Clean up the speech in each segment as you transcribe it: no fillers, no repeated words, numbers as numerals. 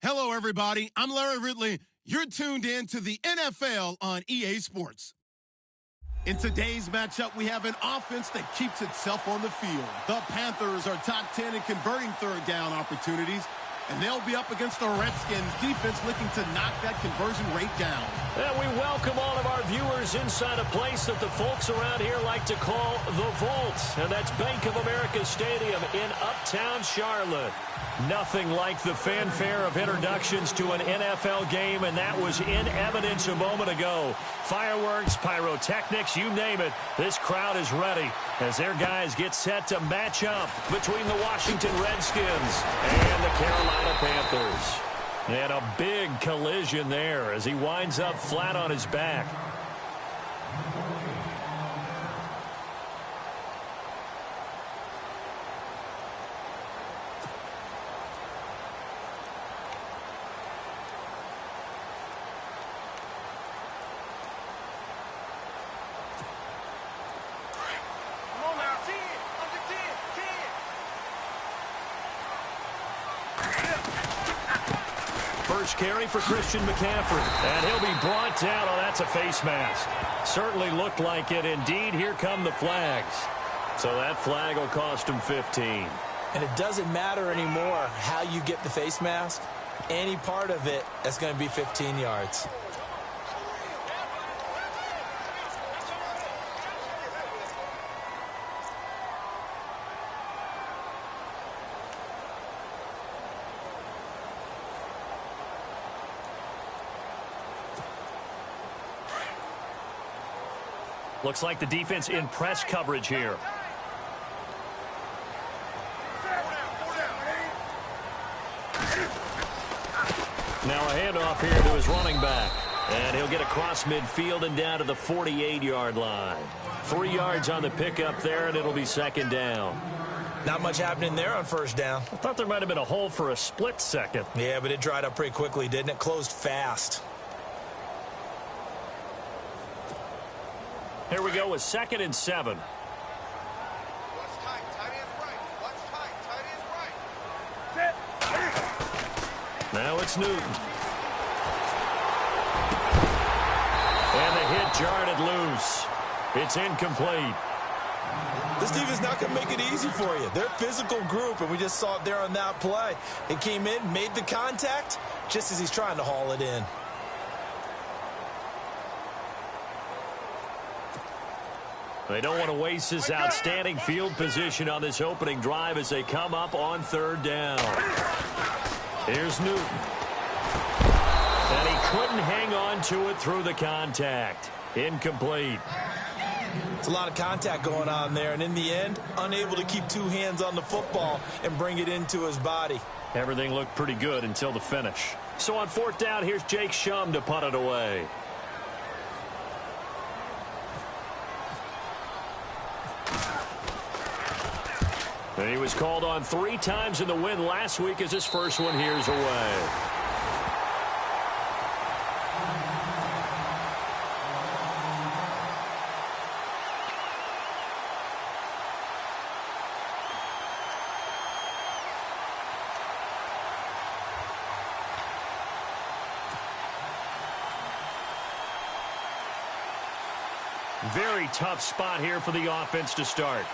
Hello, everybody. I'm Larry Ridley. You're tuned in to the NFL on EA Sports. In today's matchup, we have an offense that keeps itself on the field. The Panthers are top 10 in converting third down opportunities, and they'll be up against the Redskins defense looking to knock that conversion rate down. And we welcome all of our viewers inside a place that the folks around here like to call the Vault. And that's Bank of America Stadium in Uptown Charlotte. Nothing like the fanfare of introductions to an NFL game, and that was in evidence a moment ago. Fireworks, pyrotechnics, you name it. This crowd is ready as their guys get set to match up between the Washington Redskins and the Carolina Panthers. And a big collision there as he winds up flat on his back. First carry for Christian McCaffrey. And he'll be brought down. Oh, that's a face mask. Certainly looked like it. Indeed, here come the flags. So that flag will cost him 15. And it doesn't matter anymore how you get the face mask. Any part of it, that's going to be 15 yards. Looks like the defense in press coverage here. Now a handoff here to his running back. And he'll get across midfield and down to the 48-yard line. 3 yards on the pickup there, and it'll be second down. Not much happening there on first down. I thought there might have been a hole for a split second. Yeah, but it dried up pretty quickly, didn't it? Closed fast. Here we go with 2nd and 7. Watch tight. Tight end's right. Watch tight. Tight end's right. Now it's Newton. And the hit jarred it loose. It's incomplete. This defense not going to make it easy for you. They're a physical group, and we just saw it there on that play. It came in, made the contact, just as he's trying to haul it in. They don't want to waste this outstanding field position on this opening drive as they come up on third down. Here's Newton. And he couldn't hang on to it through the contact. Incomplete. It's a lot of contact going on there, and in the end, unable to keep two hands on the football and bring it into his body. Everything looked pretty good until the finish. So on fourth down, here's Jake Shum to punt it away. And he was called on 3 times in the win last week as his first one here's away. Very tough spot here for the offense to start.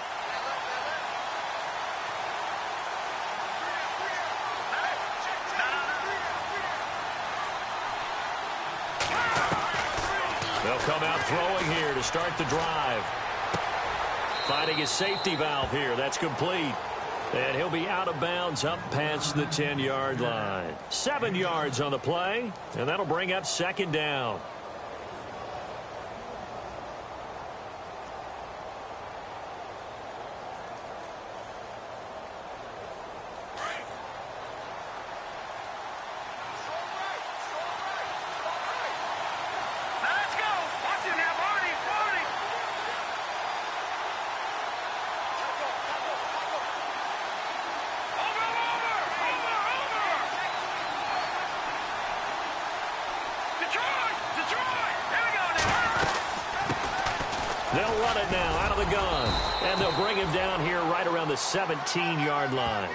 They'll come out throwing here to start the drive. Finding his safety valve here. That's complete. And he'll be out of bounds up past the 10-yard line. 7 yards on the play, and that'll bring up second down. They'll run it now out of the gun. And they'll bring him down here right around the 17-yard line.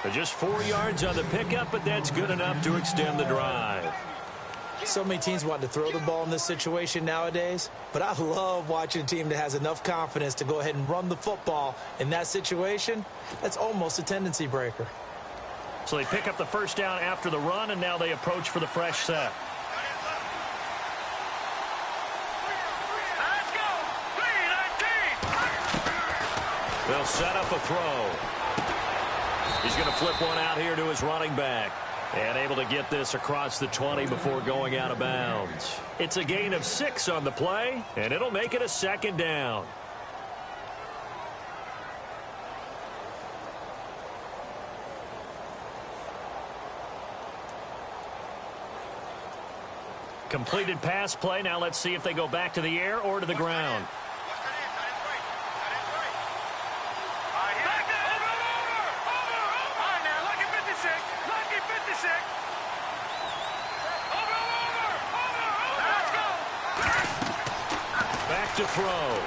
But just 4 yards on the pickup, but that's good enough to extend the drive. So many teams want to throw the ball in this situation nowadays, but I love watching a team that has enough confidence to go ahead and run the football in that situation. That's almost a tendency breaker. So they pick up the first down after the run, and now they approach for the fresh set. Let's go! 3-19! They'll set up a throw. He's going to flip one out here to his running back. And able to get this across the 20 before going out of bounds. It's a gain of 6 on the play, and it'll make it a second down. Completed pass play. Now let's see if they go back to the air or to the ground. Back to throw.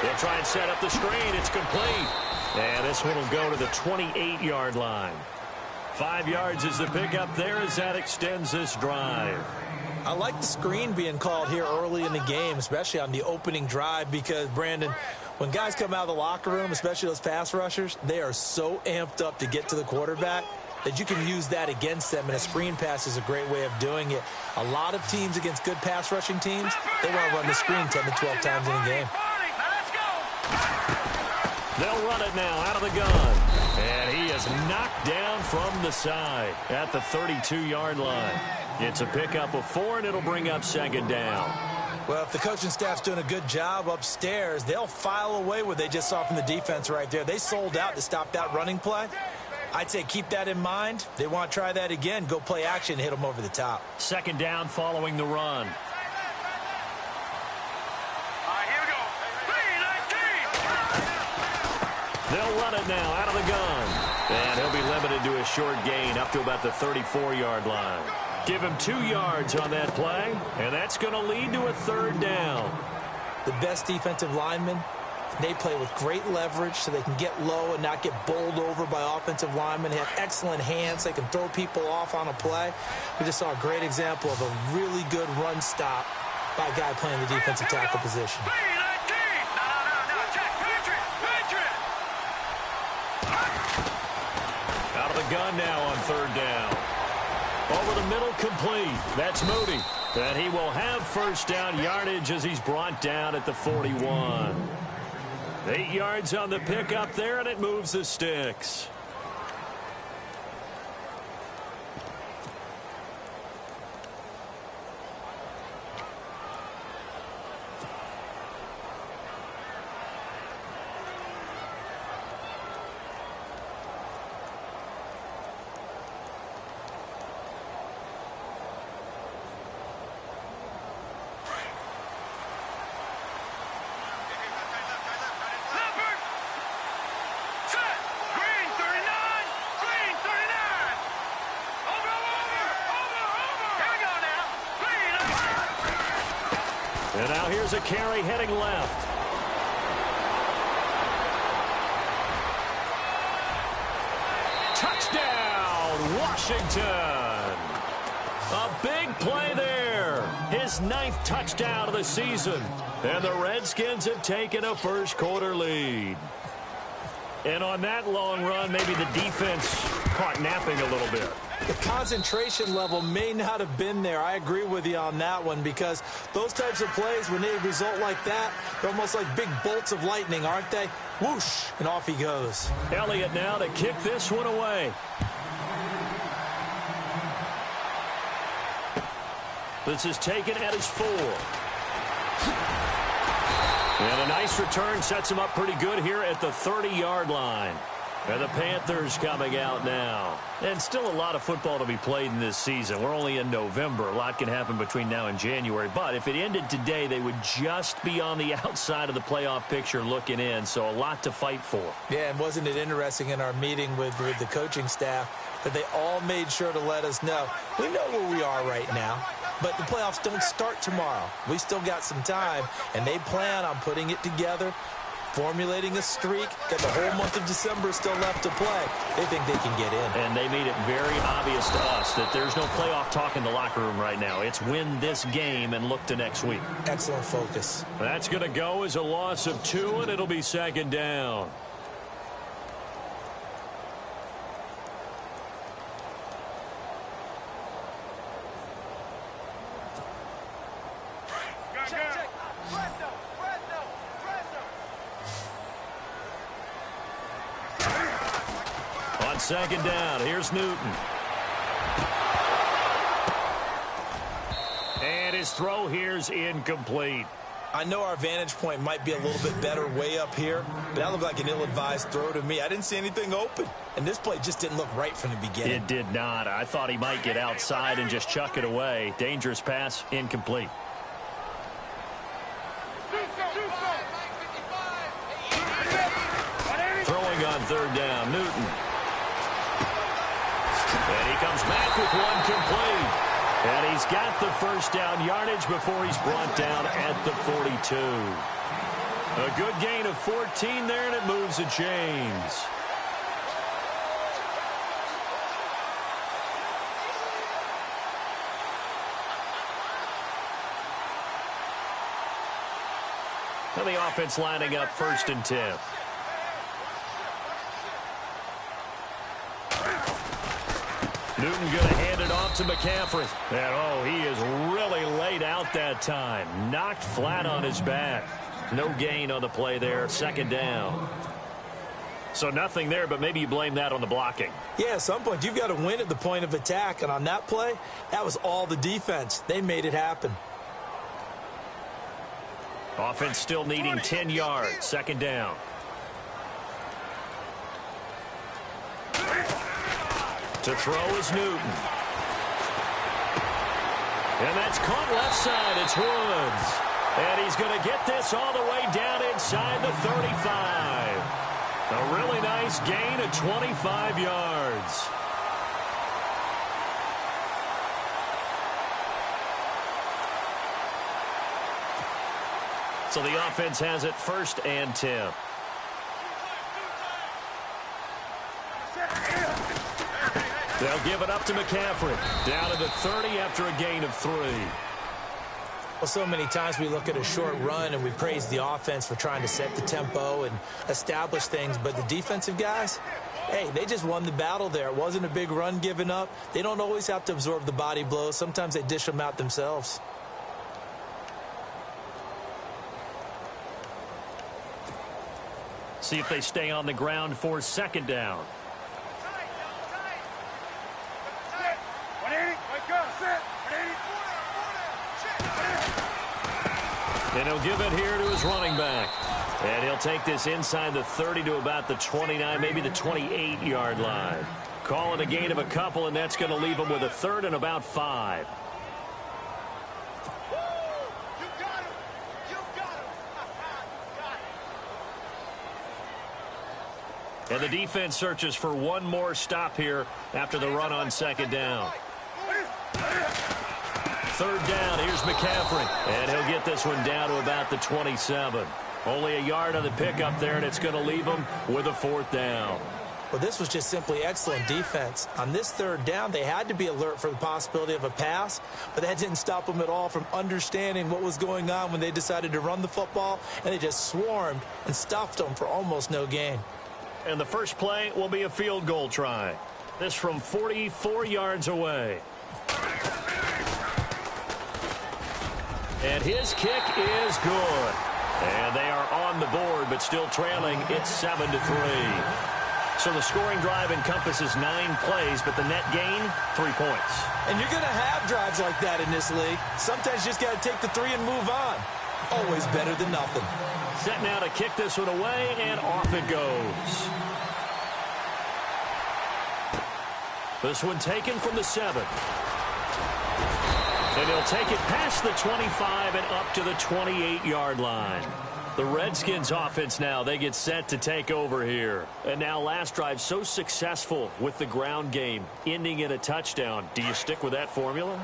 They'll try and set up the screen. It's complete. And this one will go to the 28-yard line. 5 yards is the pickup there as that extends this drive. I like the screen being called here early in the game, especially on the opening drive, because, Brandon, when guys come out of the locker room, especially those pass rushers, they are so amped up to get to the quarterback that you can use that against them, and a screen pass is a great way of doing it. A lot of teams against good pass rushing teams, they want to run the screen 10 to 12 times in a game. They'll run it now out of the gun. And he is knocked down from the side at the 32-yard line. It's a pickup of 4, and it'll bring up second down. Well, if the coaching staff's doing a good job upstairs, they'll file away what they just saw from the defense right there. They sold out to stop that running play. I'd say keep that in mind. They want to try that again. Go play action, hit them over the top. Second down following the run. Here we go. 3-19! They'll run it now out of the gun. And he'll be limited to a short gain up to about the 34-yard line. Give him 2 yards on that play, and that's going to lead to a third down. The best defensive linemen, they play with great leverage so they can get low and not get bowled over by offensive linemen. They have excellent hands. They can throw people off on a play. We just saw a great example of a really good run stop by a guy playing the defensive tackle position. 3-19! No, check. Patriot! Out of the gun now on third down. Over the middle, complete. That's Moody. And he will have first down yardage as he's brought down at the 41. 8 yards on the pickup there, and it moves the sticks. And now here's a carry heading left. Touchdown, Washington. A big play there. His 9th touchdown of the season. And the Redskins have taken a first-quarter lead. And on that long run, maybe the defense caught napping a little bit. The concentration level may not have been there. I agree with you on that one, because those types of plays, when they result like that, they're almost like big bolts of lightning, aren't they? Whoosh, and off he goes. Elliott now to kick this one away. This is taken at his 4. And a nice return sets him up pretty good here at the 30-yard line. And the Panthers coming out now. And still a lot of football to be played in this season. We're only in November. A lot can happen between now and January. But if it ended today, they would just be on the outside of the playoff picture looking in. So a lot to fight for. Yeah, and wasn't it interesting in our meeting with the coaching staff that they all made sure to let us know, we know where we are right now, but the playoffs don't start tomorrow. We still got some time, and they plan on putting it together formulating a streak, got the whole month of December still left to play. They think they can get in. And they made it very obvious to us that there's no playoff talk in the locker room right now. It's win this game and look to next week. Excellent focus. That's going to go as a loss of 2, and it'll be second down. On second down, here's Newton. And his throw here's incomplete. I know our vantage point might be a little bit better way up here, but that looked like an ill-advised throw to me. I didn't see anything open, and this play just didn't look right from the beginning. It did not. I thought he might get outside and just chuck it away. Dangerous pass, incomplete. Throwing on third down, Newton. And he comes back with one complete. And he's got the first down yardage before he's brought down at the 42. A good gain of 14 there, and it moves the chains. And the offense lining up 1st and 10. Newton going to hand it off to McCaffrey. And, he is really laid out that time. Knocked flat on his back. No gain on the play there. Second down. So nothing there, but maybe you blame that on the blocking. Yeah, at some point, you've got to win at the point of attack. And on that play, that was all the defense. They made it happen. Offense still needing 10 yards. Second down. To throw is Newton. And that's caught left side. It's Woods. And he's going to get this all the way down inside the 35. A really nice gain of 25 yards. So the offense has it 1st and 10. They'll give it up to McCaffrey. Down to the 30 after a gain of 3. Well, so many times we look at a short run and we praise the offense for trying to set the tempo and establish things. But the defensive guys, hey, they just won the battle there. It wasn't a big run given up. They don't always have to absorb the body blows. Sometimes they dish them out themselves. See if they stay on the ground for second down. And he'll give it here to his running back. And he'll take this inside the 30 to about the 29, maybe the 28-yard line. Call it a gain of a couple, and that's going to leave him with a 3rd and about 5. And the defense searches for one more stop here after the run on second down. 3rd down, here's McCaffrey. And he'll get this one down to about the 27. Only a yard on the pickup there, and it's going to leave him with a 4th down. Well, this was just simply excellent defense. On this 3rd down, they had to be alert for the possibility of a pass, but that didn't stop them at all from understanding what was going on when they decided to run the football, and they just swarmed and stuffed them for almost no gain. And the first play will be a field goal try. This from 44 yards away. And his kick is good. And they are on the board, but still trailing. It's 7-3. So the scoring drive encompasses 9 plays, but the net gain, 3 points. And you're going to have drives like that in this league. Sometimes you just got to take the 3 and move on. Always better than nothing. Set now to kick this one away, and off it goes. This one taken from the 7. And he'll take it past the 25 and up to the 28-yard line. The Redskins offense now, they get set to take over here. And now last drive so successful with the ground game, ending in a touchdown. Do you stick with that formula?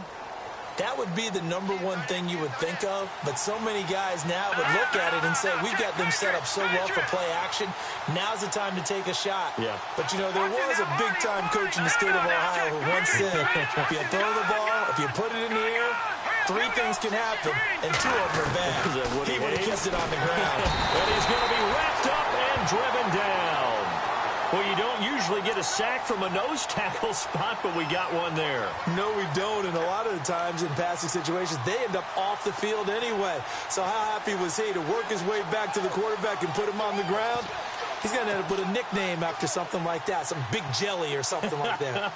That would be the number one thing you would think of, but so many guys now would look at it and say, we've got them set up so well for play action. Now's the time to take a shot. Yeah. But, you know, there was a big-time coach in the state of Ohio who once said, if you throw the ball, if you put it in the air, 3 things can happen, and 2 of them are bad. He would have kept it on the ground. And he's going to be wrapped up and driven down. Well, you don't usually get a sack from a nose tackle spot, but we got one there. No, we don't, and a lot of the times in passing situations, they end up off the field anyway. So how happy was he to work his way back to the quarterback and put him on the ground? He's going to end up with a nickname after something like that, some Big Jelly or something like that.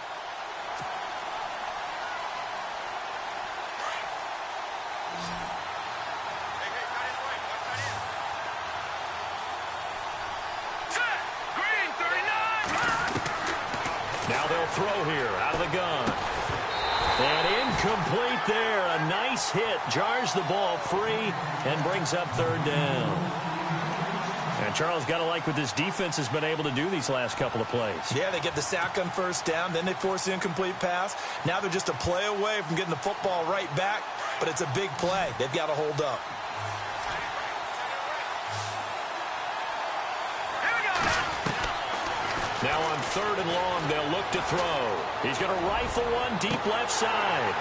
Now they'll throw here out of the gun. And incomplete there. A nice hit. Jars the ball free and brings up 3rd down. And Charles, got to like what this defense has been able to do these last couple of plays. Yeah, they get the sack on 1st down. Then they force the incomplete pass. Now they're just a play away from getting the football right back. But it's a big play. They've got to hold up. Now on 3rd and long, they'll look to throw. He's going to rifle one deep left side.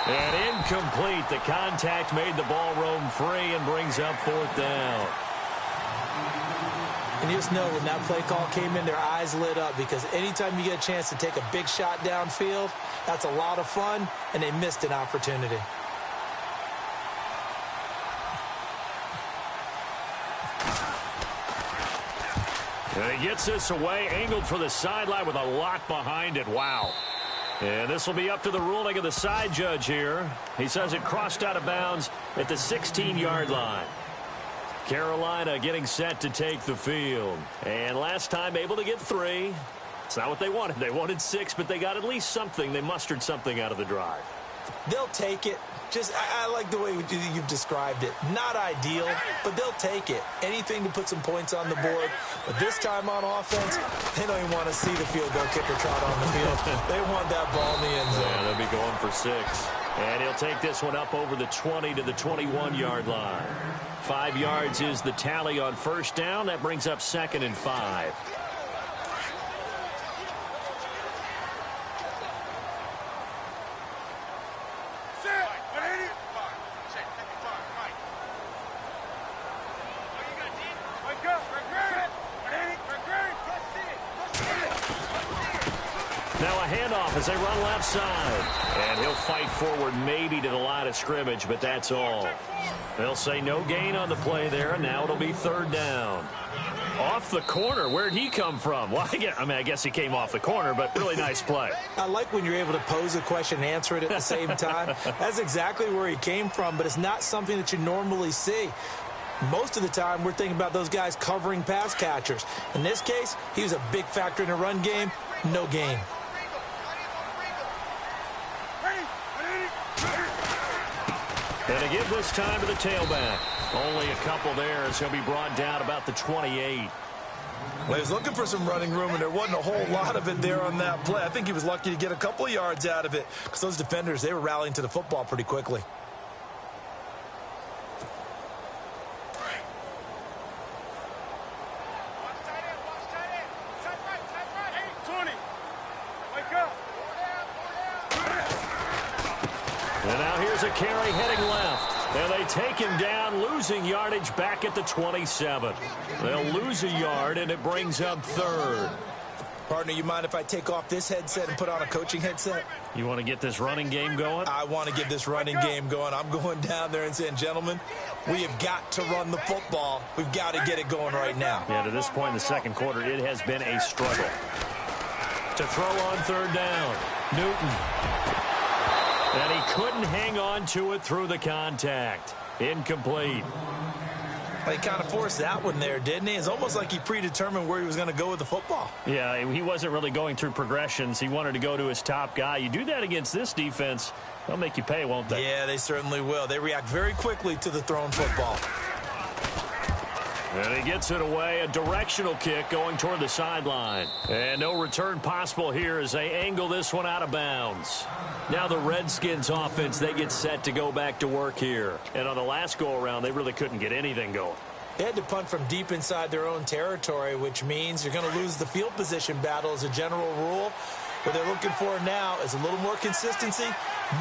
And incomplete. The contact made the ball roam free and brings up 4th down. And you just know when that play call came in, their eyes lit up, because anytime you get a chance to take a big shot downfield, that's a lot of fun, and they missed an opportunity. And he gets this away, angled for the sideline with a lot behind it. Wow. And this will be up to the ruling of the side judge here. He says it crossed out of bounds at the 16-yard line. Carolina getting set to take the field. And last time able to get 3. It's not what they wanted. They wanted 6, but they got at least something. They mustered something out of the drive. They'll take it. I like the way you've described it. Not ideal, but they'll take it. Anything to put some points on the board. But this time on offense, they don't even want to see the field goal kicker trot on the field. They want that ball in the end zone. Yeah, they'll be going for 6. And he'll take this one up over the 20 to the 21-yard line. 5 yards is the tally on 1st down. That brings up 2nd and 5. Now a handoff as they run left side. And he'll fight forward maybe to the line of scrimmage, but that's all. They'll say no gain on the play there, and now it'll be 3rd down. Off the corner. Where'd he come from? Well, I guess he came off the corner, but really nice play. I like when you're able to pose a question and answer it at the same time. That's exactly where he came from, but it's not something that you normally see. Most of the time, we're thinking about those guys covering pass catchers. In this case, he was a big factor in the run game. No gain. And to give this time to the tailback. Only a couple there as he'll be brought down about the 28. Well, he was looking for some running room, and there wasn't a whole lot of it there on that play. I think he was lucky to get a couple of yards out of it, because those defenders, they were rallying to the football pretty quickly. And now here's a carry heading left. And they take him down, losing yardage back at the 27. They'll lose a yard, and it brings up 3rd. Partner, you mind if I take off this headset and put on a coaching headset? You want to get this running game going? I want to get this running game going. I'm going down there and saying, gentlemen, we have got to run the football. We've got to get it going right now. Yeah, to this point in the 2nd quarter, it has been a struggle. To throw on 3rd down, Newton. And he couldn't hang on to it through the contact. Incomplete. He kind of forced that one there, didn't he? It's almost like he predetermined where he was going to go with the football. Yeah, he wasn't really going through progressions. He wanted to go to his top guy. You do that against this defense, they'll make you pay, won't they? Yeah, they certainly will. They react very quickly to the thrown football. And he gets it away, a directional kick going toward the sideline. And no return possible here as they angle this one out of bounds. Now the Redskins offense, they get set to go back to work here. And on the last go-around, they really couldn't get anything going. They had to punt from deep inside their own territory, which means you're going to lose the field position battle as a general rule. What they're looking for now is a little more consistency,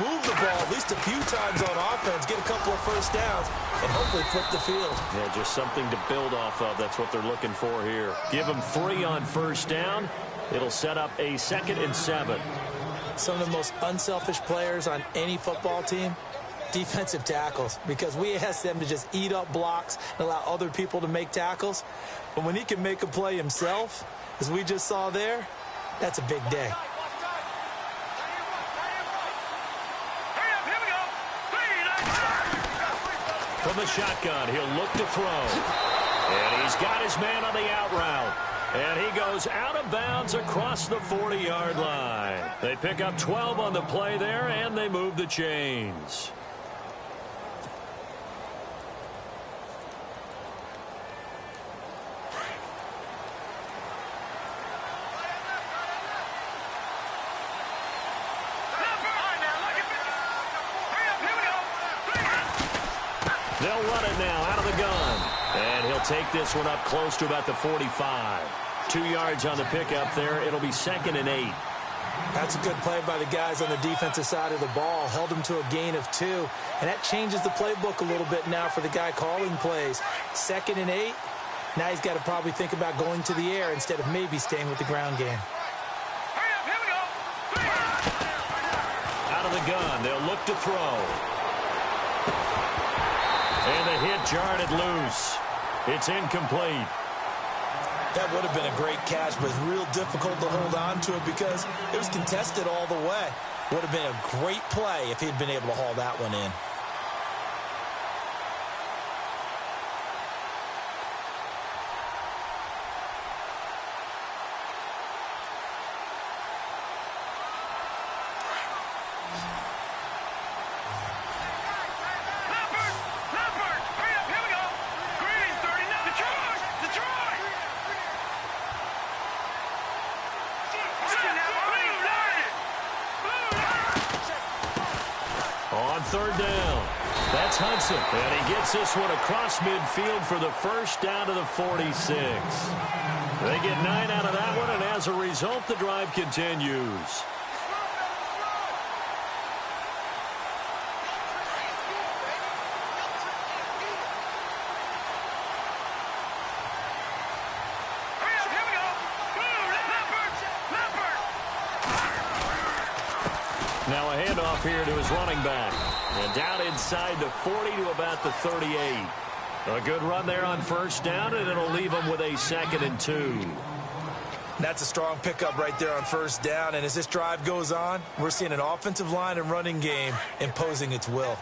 move the ball at least a few times on offense, get a couple of first downs, and hopefully flip the field. Yeah, just something to build off of. That's what they're looking for here. Give them 3 on first down. It'll set up a 2nd and 7. Some of the most unselfish players on any football team, defensive tackles, because we ask them to just eat up blocks and allow other people to make tackles. But when he can make a play himself, as we just saw there, that's a big day. From the shotgun, he'll look to throw. And he's got his man on the out route. And he goes out of bounds across the 40-yard line. They pick up 12 on the play there, and they move the chains. They'll run it now out of the gun. And he'll take this one up close to about the 45. 2 yards on the pickup there. It'll be 2nd and 8. That's a good play by the guys on the defensive side of the ball. Held him to a gain of 2. And that changes the playbook a little bit now for the guy calling plays. 2nd and 8. Now he's got to probably think about going to the air instead of maybe staying with the ground game. Out of the gun. They'll look to throw. And the hit jarred it loose. It's incomplete. That would have been a great catch, but it's real difficult to hold on to it because it was contested all the way. Would have been a great play if he'd been able to haul that one in. On 3rd down, that's Hudson. And he gets this one across midfield for the first down to the 46. They get 9 out of that one, and as a result, the drive continues. Now a handoff here to his running back. And down inside the 40 to about the 38. A good run there on first down, and it'll leave him with a 2nd and 2. That's a strong pickup right there on first down. And as this drive goes on, we're seeing an offensive line and running game imposing its will.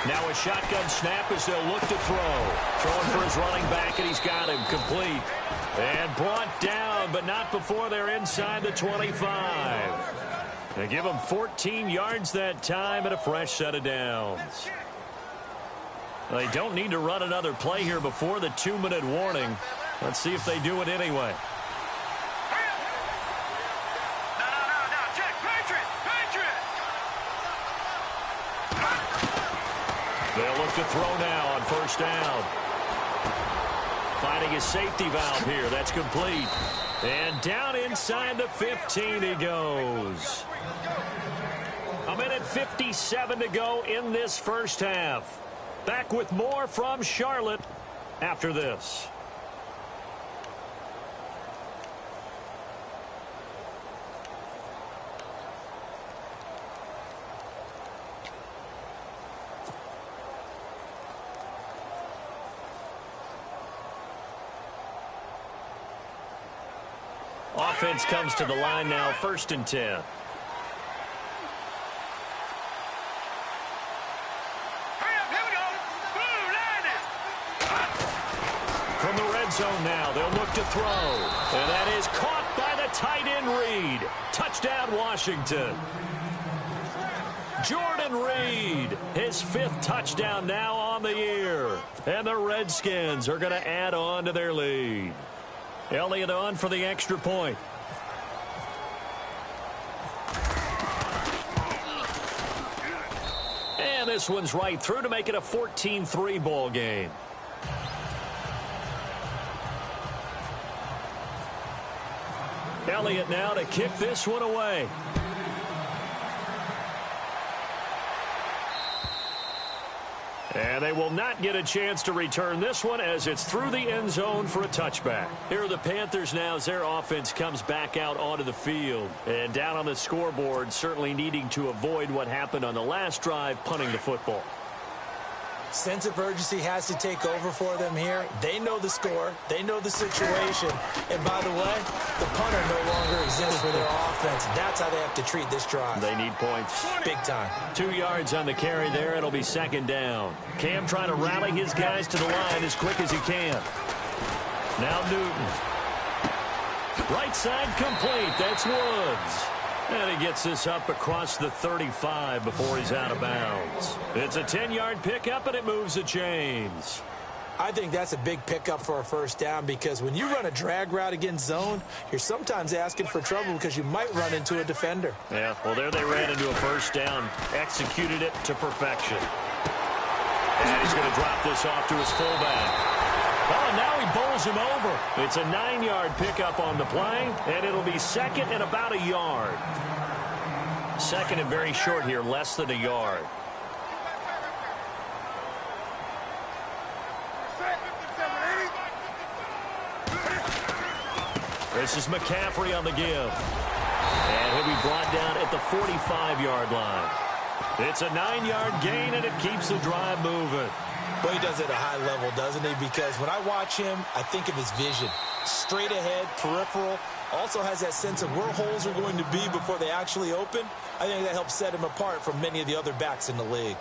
Now a shotgun snap as they'll look to throw. Throwing for his running back, and he's got him complete. And brought down, but not before they're inside the 25. They give him 14 yards that time and a fresh set of downs. They don't need to run another play here before the 2-minute warning. Let's see if they do it anyway. They'll look to throw now on first down. Finding his safety valve here. That's complete. And down inside the 15 he goes. 1:57 to go in this first half. Back with more from Charlotte after this. Offense comes to the line now, 1st and 10. zone now. They'll look to throw. And that is caught by the tight end Reed. Touchdown, Washington. Jordan Reed, his 5th touchdown now on the year. And the Redskins are going to add on to their lead. Elliott on for the extra point. And this one's right through to make it a 14-3 ball game. Elliott now to kick this one away. And they will not get a chance to return this one as it's through the end zone for a touchback. Here are the Panthers now as their offense comes back out onto the field. And down on the scoreboard, certainly needing to avoid what happened on the last drive, punting the football. Sense of urgency has to take over for them here. They know the score. They know the situation. And by the way, the punter no longer exists for their offense. That's how they have to treat this drive. They need points. Big time. 2 yards on the carry there. It'll be 2nd down. Cam trying to rally his guys to the line as quick as he can. Now Newton. Right side complete. That's Woods. And he gets this up across the 35 before he's out of bounds. It's a 10-yard pickup, and it moves the chains. I think that's a big pickup for a first down because when you run a drag route against zone, you're sometimes asking for trouble because you might run into a defender. Yeah, well, there they ran into a first down, executed it to perfection. And he's going to drop this off to his fullback. Oh, and now he bowls him over. It's a 9-yard pickup on the play, and it'll be 2nd and about a yard. 2nd and very short here, less than a yard. This is McCaffrey on the give. And he'll be brought down at the 45-yard line. It's a 9-yard gain, and it keeps the drive moving. Well, he does it at a high level, doesn't he? Because when I watch him, I think of his vision. Straight ahead, peripheral. Also has that sense of where holes are going to be before they actually open. I think that helps set him apart from many of the other backs in the league.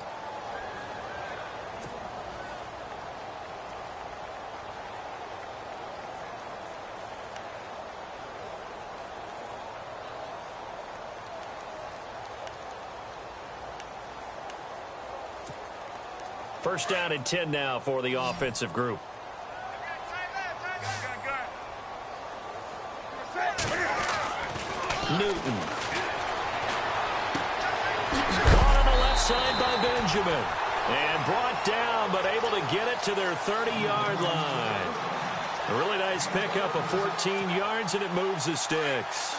First down and 10 now for the offensive group. Newton. Caught on the left side by Benjamin. And brought down, but able to get it to their 30-yard line. A really nice pickup of 14 yards, and it moves the sticks.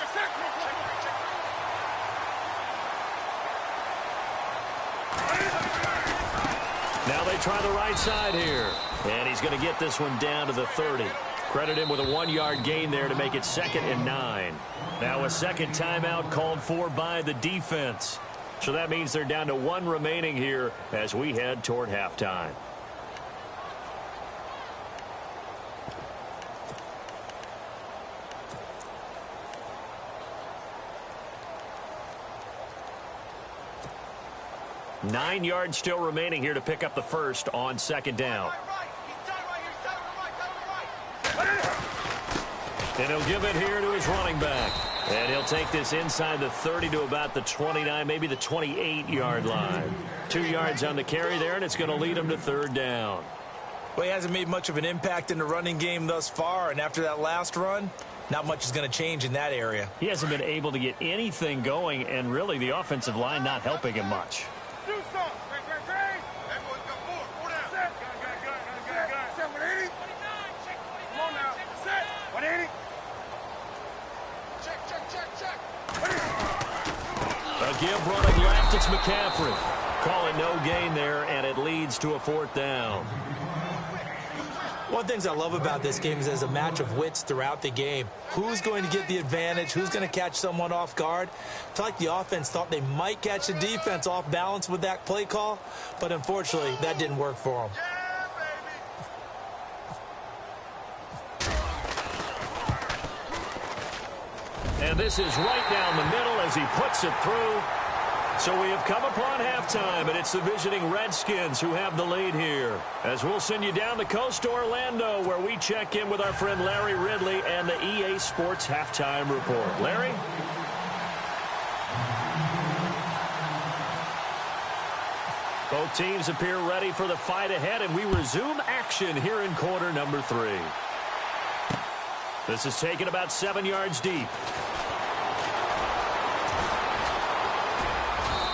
Now they try the right side here. And he's going to get this one down to the 30. Credit him with a 1-yard gain there to make it 2nd and 9. Now a second timeout called for by the defense. So that means they're down to 1 remaining here as we head toward halftime. Nine yards still remaining here to pick up the first on 2nd down. And he'll give it here to his running back. And he'll take this inside the 30 to about the 29, maybe the 28-yard line. 2 yards on the carry there, and it's going to lead him to 3rd down. Well, he hasn't made much of an impact in the running game thus far, and after that last run, not much is going to change in that area. He hasn't been able to get anything going, and really the offensive line not helping him much. Do something. Everyone's got 4. 4 down. Set. Set. 180. Come on now. Set. 180. Check. A give running left. It's McCaffrey. Calling no gain there, and it leads to a 4th down. One of the things I love about this game is there's a match of wits throughout the game. Who's going to get the advantage? Who's going to catch someone off guard? I feel like the offense thought they might catch the defense off balance with that play call, but unfortunately, that didn't work for them. And this is right down the middle as he puts it through. So we have come upon halftime, and it's the visiting Redskins who have the lead here. As we'll send you down the coast to Orlando, where we check in with our friend Larry Ridley and the EA Sports Halftime Report. Larry? Both teams appear ready for the fight ahead, and we resume action here in quarter number 3. This is taken about 7 yards deep.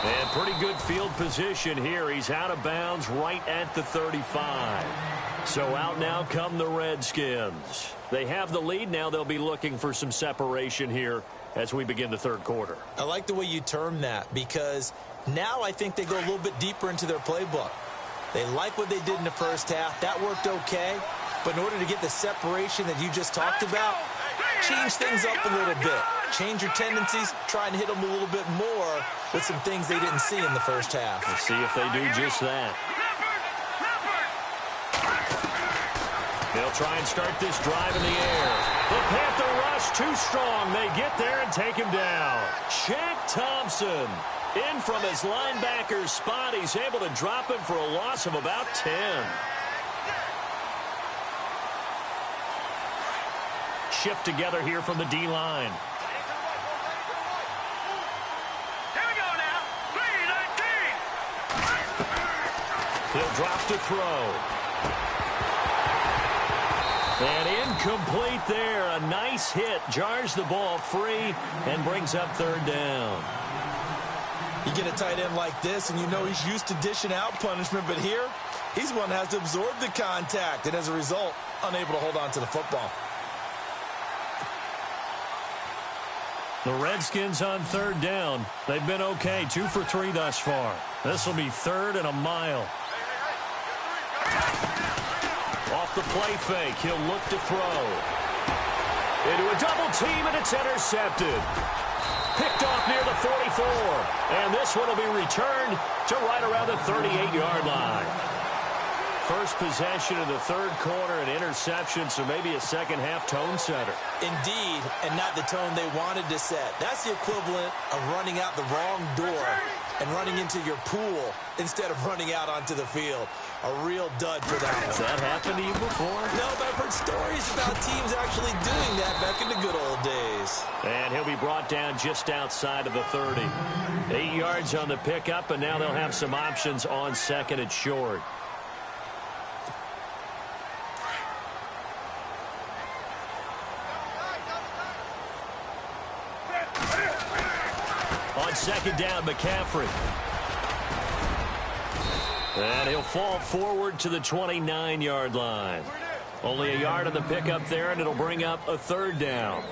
And pretty good field position here. He's out of bounds right at the 35. So out now come the Redskins. They have the lead now. They'll be looking for some separation here as we begin the third quarter. I like the way you term that, because now I think they go a little bit deeper into their playbook. They like what they did in the first half. That worked okay. But in order to get the separation that you just talked about, change things up a little bit. Change your tendencies. Try and hit them a little bit more with some things they didn't see in the first half. Let's see if they do just that. They'll try and start this drive in the air. The Panther rush too strong. They get there and take him down. Shaq Thompson in from his linebacker's spot. He's able to drop him for a loss of about 10. Shift together here from the D-line. Here we go now. 3-19. He'll drop to throw. And incomplete there. A nice hit. Jars the ball free and brings up third down. You get a tight end like this, and you know he's used to dishing out punishment, but here, he's one that has to absorb the contact, and as a result, unable to hold on to the football. The Redskins on third down. They've been okay. 2 for 3 thus far. This will be 3rd and a mile. Off the play fake. He'll look to throw. Into a double team, and it's intercepted. Picked off near the 44. And this one will be returned to right around the 38-yard line. First possession of the third quarter, an interception, so maybe a second-half tone setter. Indeed, and not the tone they wanted to set. That's the equivalent of running out the wrong door and running into your pool instead of running out onto the field. A real dud for that one. Has that happened to you before? No, but I've heard stories about teams actually doing that back in the good old days. And he'll be brought down just outside of the 30. 8 yards on the pickup, and now they'll have some options on second and short. On second down, McCaffrey. And he'll fall forward to the 29-yard line. Only a yard on the pickup there, and it'll bring up a third down.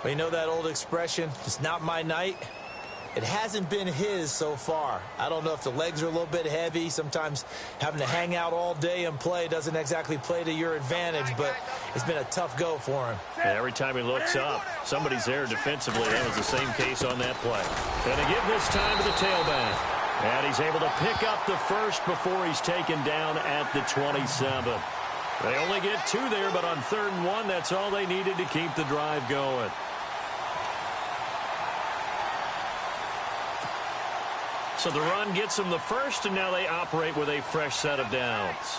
Well, you know that old expression, it's not my night? It hasn't been his so far. I don't know if the legs are a little bit heavy. Sometimes having to hang out all day and play doesn't exactly play to your advantage, but it's been a tough go for him. And every time he looks up, somebody's there defensively. That was the same case on that play. And they give this time to the tailback. And he's able to pick up the first before he's taken down at the 27. They only get 2 there, but on 3rd and 1, that's all they needed to keep the drive going. So the run gets them the first, and now they operate with a fresh set of downs.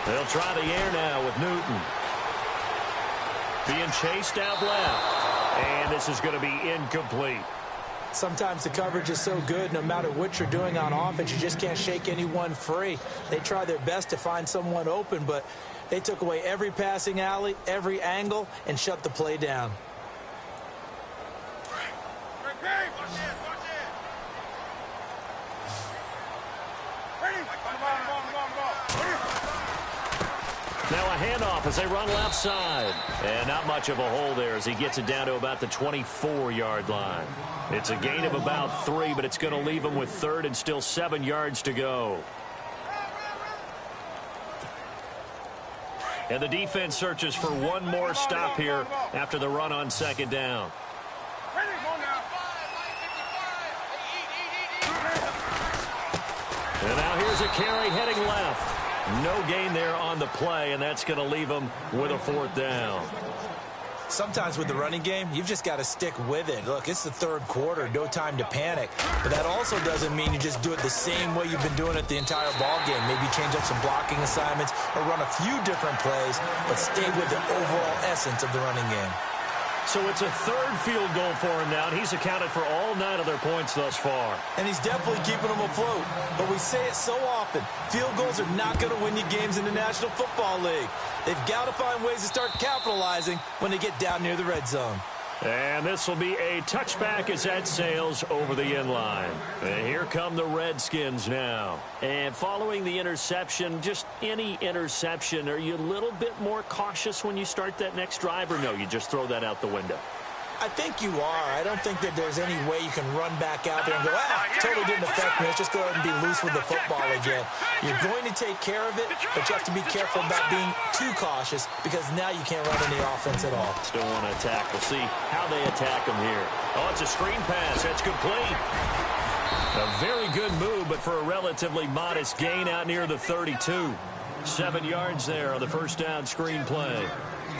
They'll try the air now with Newton. Being chased out left. And this is going to be incomplete. Sometimes the coverage is so good, no matter what you're doing on offense, you just can't shake anyone free. They try their best to find someone open, but they took away every passing alley, every angle, and shut the play down. Now a handoff as they run left side. And not much of a hole there as he gets it down to about the 24-yard line. It's a gain of about 3, but it's going to leave him with 3rd and still 7 yards to go. And the defense searches for one more stop here after the run on second down. And now here's a carry heading left. No gain there on the play, and that's going to leave them with a 4th down. Sometimes with the running game, you've just got to stick with it. Look, it's the 3rd quarter, no time to panic. But that also doesn't mean you just do it the same way you've been doing it the entire ball game. Maybe change up some blocking assignments or run a few different plays, but stay with the overall essence of the running game. So it's a 3rd field goal for him now, and he's accounted for all 9 of their points thus far. And he's definitely keeping them afloat. But we say it so often, field goals are not going to win you games in the National Football League. They've got to find ways to start capitalizing when they get down near the red zone. And this will be a touchback as that sails over the inline. And here come the Redskins now. And following the interception, just any interception, are you a little bit more cautious when you start that next drive, or no, you just throw that out the window? I think you are. I don't think that there's any way you can run back out there and go, totally didn't affect me. Let's just go ahead and be loose with the football again. You're going to take care of it, but you have to be careful about being too cautious because now you can't run any offense at all. Still want to attack. We'll see how they attack them here. Oh, it's a screen pass. That's complete. A very good move, but for a relatively modest gain out near the 32. 7 yards there on the first down screen play.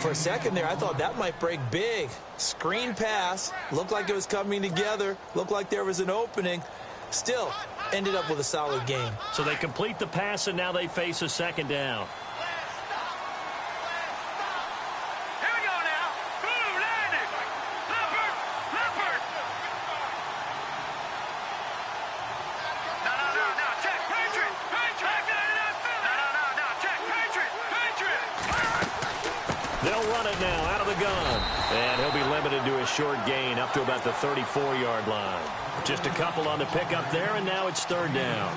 For a second there, I thought that might break big. Screen pass. Looked like it was coming together. Looked like there was an opening. Still, ended up with a solid game. So they complete the pass, and now they face a 2nd down. Here we go now. Boom, landed. Leopard. No. Check. Patriot. No. Check. Patriot. They'll run it now out of the gun. And he'll be limited to a short gain up to about the 34-yard line. Just a couple on the pickup there, and now it's 3rd down.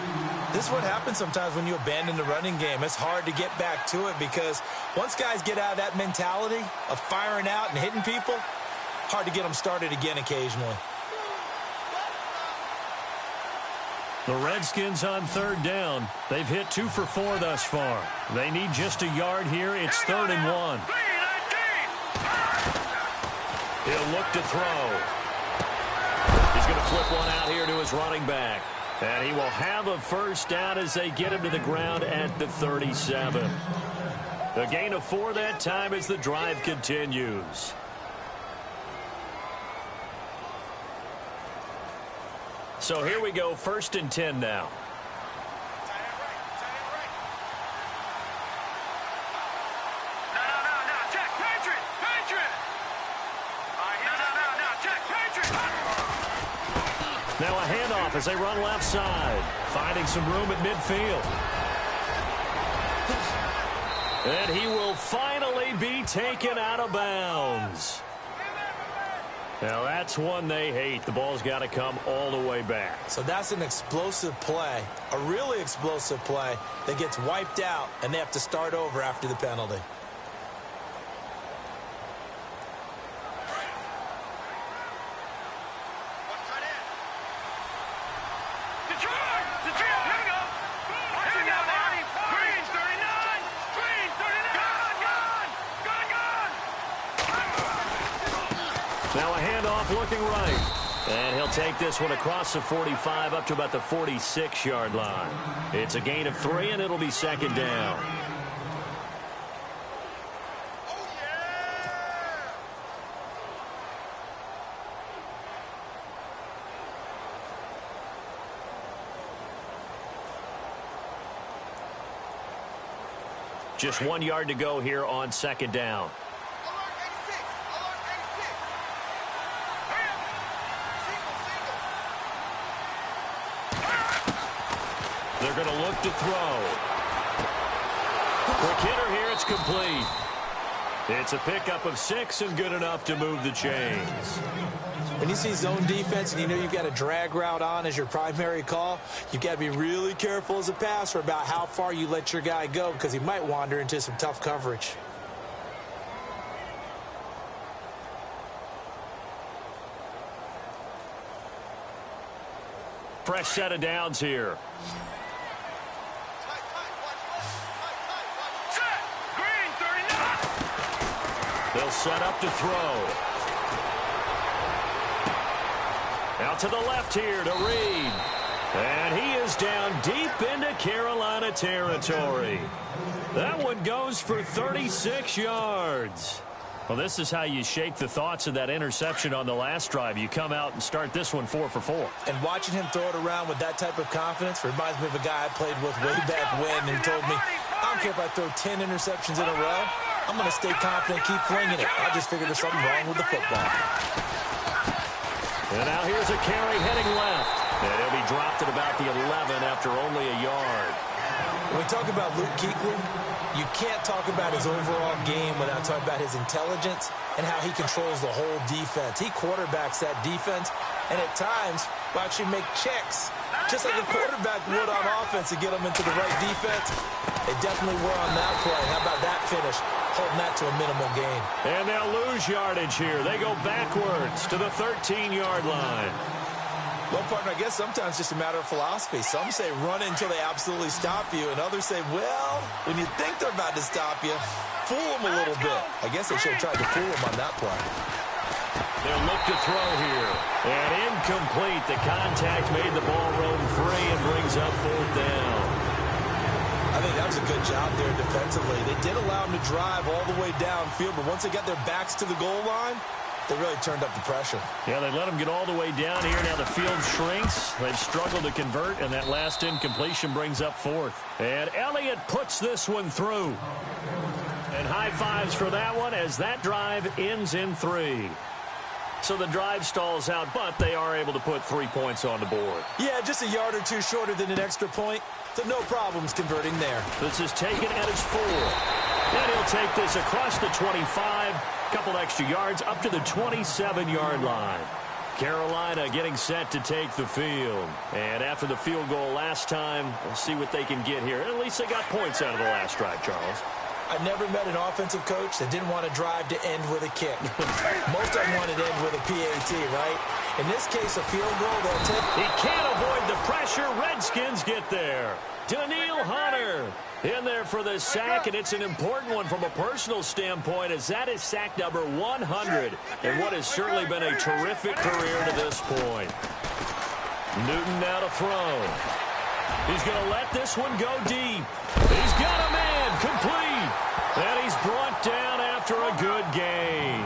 This is what happens sometimes when you abandon the running game. It's hard to get back to it because once guys get out of that mentality of firing out and hitting people, hard to get them started again occasionally. The Redskins on 3rd down. They've hit 2 for 4 thus far. They need just a yard here. It's 3rd and 1. He'll look to throw. He's going to flip one out here to his running back. And he will have a 1st down as they get him to the ground at the 37. A gain of 4 that time as the drive continues. So here we go, 1st and 10 now. Now a handoff as they run left side, finding some room at midfield. And he will finally be taken out of bounds. Now that's one they hate. The ball's got to come all the way back. So that's an explosive play, a really explosive play that gets wiped out, and they have to start over after the penalty. Now a handoff looking right. And he'll take this one across the 45 up to about the 46-yard line. It's a gain of 3, and it'll be 2nd down. Just 1 yard to go here on 2nd down. They're going to look to throw. Quick hitter here, it's complete. It's a pickup of 6 and good enough to move the chains. When you see zone defense and you know you've got a drag route on as your primary call, you've got to be really careful as a passer about how far you let your guy go because he might wander into some tough coverage. Fresh set of downs here. They'll set up to throw. Out to the left here to Reed. And he is down deep into Carolina territory. That one goes for 36 yards. Well, this is how you shake the thoughts of that interception on the last drive. You come out and start this one 4 for 4. And watching him throw it around with that type of confidence reminds me of a guy I played with way back when who told me, I don't care if I throw 10 interceptions in a row. I'm going to stay confident, keep flinging it. I just figured there's something wrong with the football. And now here's a carry heading left. And he'll be dropped at about the 11 after only a yard. When we talk about Luke Kuechly, you can't talk about his overall game without talking about his intelligence and how he controls the whole defense. He quarterbacks that defense, and at times will actually make checks, just like a quarterback would on offense to get them into the right defense. They definitely were on that play. How about that finish? Holding that to a minimal gain. And they'll lose yardage here. They go backwards to the 13-yard line. Well, partner, I guess sometimes it's just a matter of philosophy. Some say run until they absolutely stop you, and others say, well, when you think they're about to stop you, fool them a little bit. I guess they should have tried to fool them on that play. They'll look to throw here. And incomplete. The contact made the ball roam free and brings up 4th down. I think that was a good job there defensively. They did allow them to drive all the way downfield, but once they got their backs to the goal line, they really turned up the pressure. Yeah, they let them get all the way down here. Now the field shrinks. They've struggled to convert, and that last incompletion brings up 4th. And Elliott puts this one through. And high fives for that one as that drive ends in 3. So the drive stalls out, but they are able to put 3 points on the board. Yeah, just a yard or two shorter than an extra point. So no problems converting there. This is taken at his 4. And he'll take this across the 25. Couple extra yards up to the 27-yard line. Carolina getting set to take the field. And after the field goal last time, we'll see what they can get here. At least they got points out of the last drive, Charles. I've never met an offensive coach that didn't want to drive to end with a kick. Most of them wanted to end with a PAT, right? In this case, a field goal, they'll take. He can't avoid the pressure. Redskins get there. Daniil Hunter in there for the sack, and it's an important one from a personal standpoint, as that is sack number 100 in what has certainly been a terrific career to this point. Newton now to throw. He's going to let this one go deep. He's got a man complete, and he's brought down after a good gain.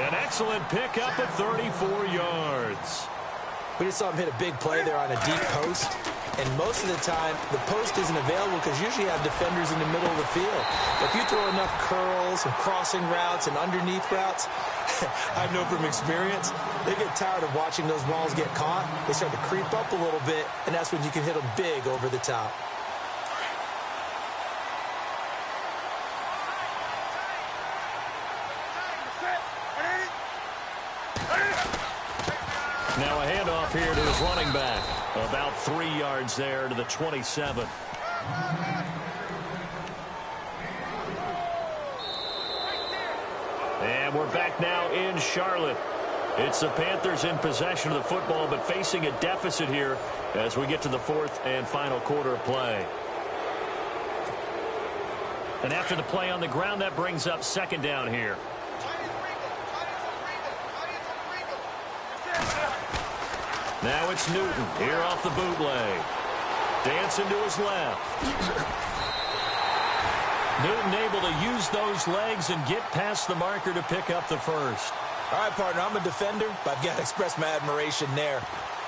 An excellent pickup of 34 yards. We just saw him hit a big play there on a deep post. And most of the time, the post isn't available because usually you have defenders in the middle of the field. If you throw enough curls and crossing routes and underneath routes, I know from experience, they get tired of watching those balls get caught. They start to creep up a little bit, and that's when you can hit them big over the top. Now a handoff here to his running back. About 3 yards there to the 27. And we're back now in Charlotte. It's the Panthers in possession of the football, but facing a deficit here as we get to the 4th and final quarter of play. And after the play on the ground, that brings up 2nd down here. Now it's Newton here off the bootleg. Dancing to his left. Newton able to use those legs and get past the marker to pick up the 1st. All right, partner, I'm a defender, but I've got to express my admiration there.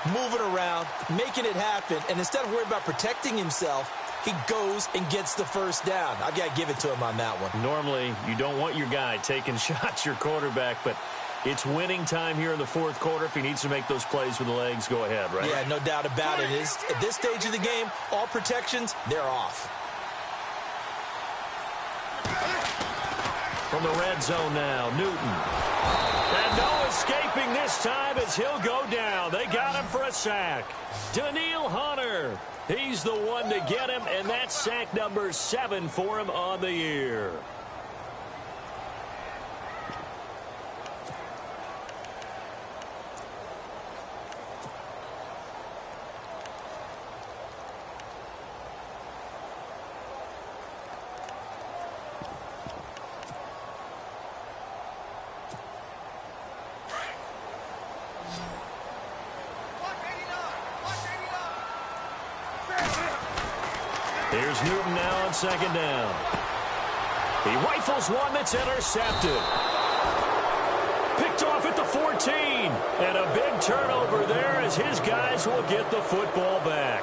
Moving around, making it happen, and instead of worrying about protecting himself, he goes and gets the 1st down. I've got to give it to him on that one. Normally, you don't want your guy taking shots, your quarterback, but it's winning time here in the 4th quarter. If he needs to make those plays with the legs, go ahead, right? Yeah, no doubt about it. At this stage of the game, all protections, they're off. From the red zone now, Newton. And no escaping this time as he'll go down. They got him for a sack. Daniil Hunter. He's the one to get him, and that's sack number 7 for him on the year. Here's Newton now on second down. He rifles one that's intercepted. Picked off at the 14. And a big turnover there as his guys will get the football back.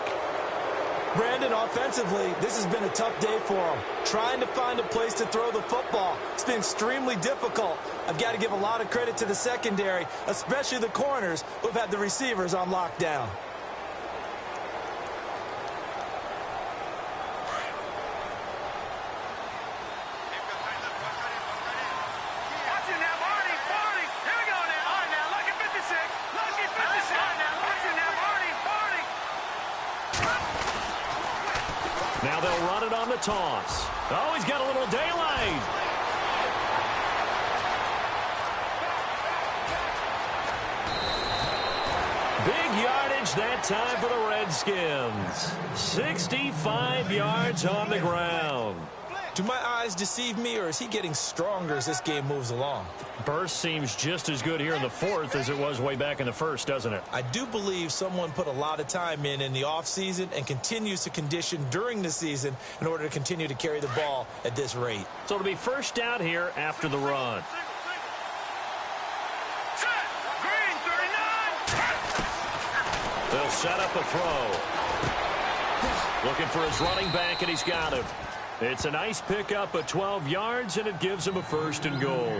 Brandon, offensively, this has been a tough day for him. Trying to find a place to throw the football. It's been extremely difficult. I've got to give a lot of credit to the secondary, especially the corners who have had the receivers on lockdown. Now they'll run it on the toss. Oh, he's got a little daylight. Big yardage that time for the Redskins. 65 yards on the ground. Do my eyes deceive me, or is he getting stronger as this game moves along? Burst seems just as good here in the fourth as it was way back in the first, doesn't it? I do believe someone put a lot of time in the offseason and continues to condition during the season in order to continue to carry the ball at this rate. So it'll be first down here after the run. They'll set up a throw. Looking for his running back, and he's got him. It's a nice pickup of 12 yards, and it gives him a first and goal.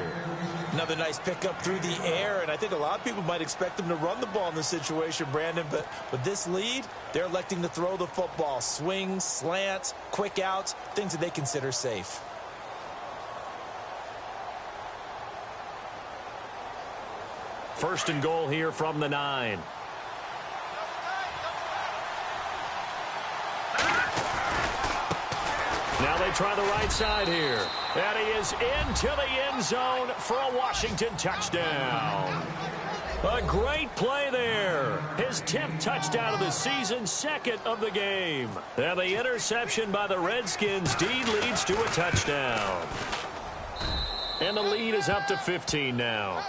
Another nice pickup through the air, and I think a lot of people might expect them to run the ball in this situation, Brandon, but with this lead, they're electing to throw the football. Swings, slants, quick outs, things that they consider safe. First and goal here from the 9. Now they try the right side here. And he is into the end zone for a Washington touchdown. A great play there. His 10th touchdown of the season, second of the game. And the interception by the Redskins deed leads to a touchdown. And the lead is up to 15 now.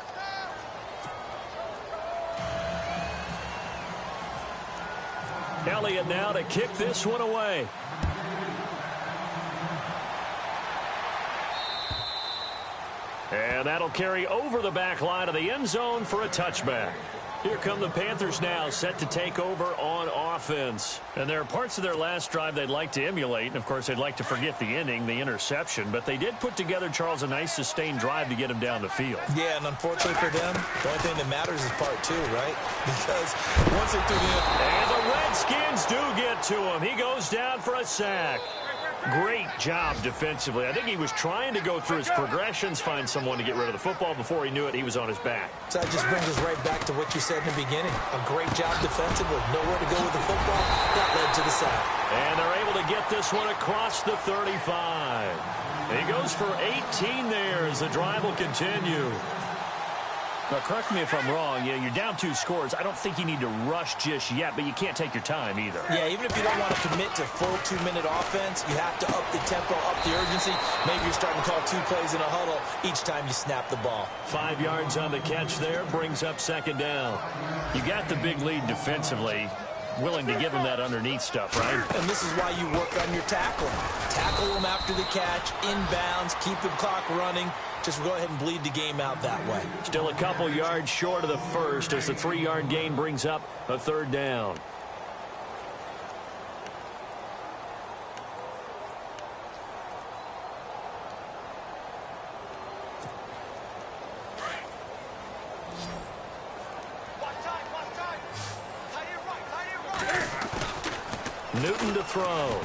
Elliott now to kick this one away. And that'll carry over the back line of the end zone for a touchback. Here come the Panthers now, set to take over on offense. And there are parts of their last drive they'd like to emulate. And, of course, they'd like to forget the inning, the interception. But they did put together, Charles, a nice sustained drive to get him down the field. Yeah, and unfortunately for them, the only thing that matters is part 2, right? Because once they threw the... And the Redskins do get to him. He goes down for a sack. Great job defensively. I think he was trying to go through his progressions, find someone to get rid of the football. Before he knew it, he was on his back. So that just brings us right back to what you said in the beginning. A great job defensively. Nowhere to go with the football. That led to the sack. And they're able to get this one across the 35. He goes for 18 there as the drive will continue. Now, correct me if I'm wrong. You're down 2 scores. I don't think you need to rush just yet, but you can't take your time either. Yeah, even if you don't want to commit to full 2-minute offense, you have to up the tempo, up the urgency. Maybe you're starting to call 2 plays in a huddle each time you snap the ball. 5 yards on the catch there brings up second down. You got the big lead defensively. Willing to give him that underneath stuff, right? And this is why you work on your tackling. Tackle them after the catch, inbounds, keep the clock running. Just go ahead and bleed the game out that way. Still a couple yards short of the first as the 3-yard gain brings up a third down. Newton to throw.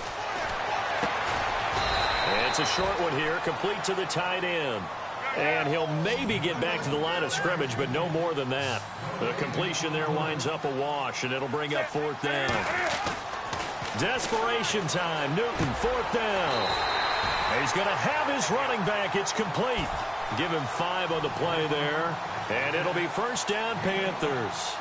It's a short one here, complete to the tight end. And he'll maybe get back to the line of scrimmage, but no more than that. The completion there winds up a wash, and it'll bring up fourth down. Desperation time. Newton, fourth down. He's going to have his running back. It's complete. Give him 5 on the play there. And it'll be first down, Panthers.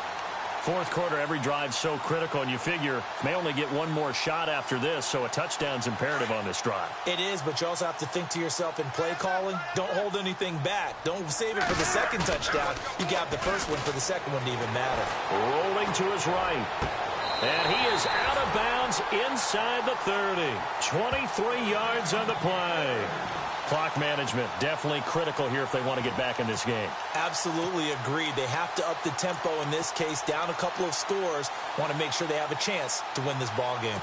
Fourth quarter, every drive's so critical, and you figure may only get one more shot after this, so a touchdown's imperative on this drive. It is, but you also have to think to yourself in play calling, don't hold anything back. Don't save it for the second touchdown. You got the first one for the second one to even matter. Rolling to his right. And he is out of bounds inside the 30. 23 yards on the play. Clock management definitely critical here if they want to get back in this game. Absolutely agreed. They have to up the tempo in this case, down a couple of scores. Want to make sure they have a chance to win this ball game.